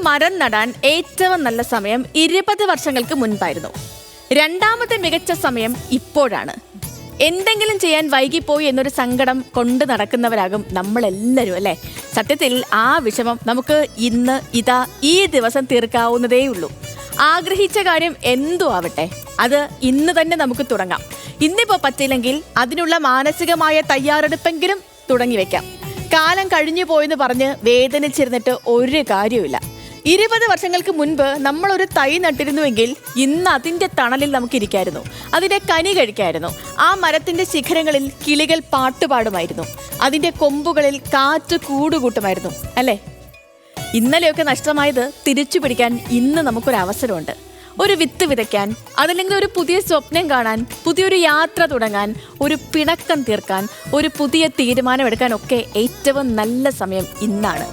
മരം നടാൻ ഏറ്റവും നല്ല സമയം 20 വർഷങ്ങൾക്ക് മുൻപായിരുന്നു. രണ്ടാമത്തെ മികച്ച സമയം ഇപ്പോഴാണ്. എന്തെങ്കിലും ചെയ്യാൻ വൈകിപ്പോയി എന്നൊരു സങ്കടം കൊണ്ട് നടക്കുന്നവരാകും നമ്മളെല്ലാവരും അല്ലേ? സത്യത്തിൽ ആ വിഷമം നമുക്ക് ഇന്ന് ഈ ദിവസം തീർക്കാവുന്നതേയുള്ളൂ. ആഗ്രഹിച്ച കാര്യം എന്തു ആവട്ടെ, അത് ഇന്ന് തന്നെ നമുക്ക് തുടങ്ങാം. ഇന്നിപ്പോൾ പറ്റില്ലെങ്കിൽ അതിനുള്ള മാനസികമായ തയ്യാറെടുപ്പെങ്കിലും തുടങ്ങി വെക്കാം. കാലം കഴിഞ്ഞു പോയെന്ന് പറഞ്ഞ് വേദനിച്ചിരുന്നിട്ട് ഒരു കാര്യവുമില്ല. 20 വർഷങ്ങൾക്ക് മുൻപ് നമ്മളൊരു തൈ നട്ടിരുന്നുവെങ്കിൽ ഇന്ന് അതിൻ്റെ തണലിൽ നമുക്കിരിക്കായിരുന്നു, അതിൻ്റെ കനി കഴിക്കായിരുന്നു. ആ മരത്തിൻ്റെ ശിഖരങ്ങളിൽ കിളികൾ പാട്ടുപാടുമായിരുന്നു, അതിൻ്റെ കൊമ്പുകളിൽ കാറ്റ് കൂടുകൂട്ടുമായിരുന്നു അല്ലേ? ഇന്നലെയൊക്കെ നഷ്ടമായത് തിരിച്ചു പിടിക്കാൻ ഇന്ന് നമുക്കൊരവസരമുണ്ട്. ഒരു വിത്ത് വിതയ്ക്കാൻ, അതല്ലെങ്കിൽ ഒരു പുതിയ സ്വപ്നം കാണാൻ, പുതിയൊരു യാത്ര തുടങ്ങാൻ, ഒരു പിണക്കം തീർക്കാൻ, ഒരു പുതിയ തീരുമാനമെടുക്കാനൊക്കെ ഏറ്റവും നല്ല സമയം ഇന്നാണ്.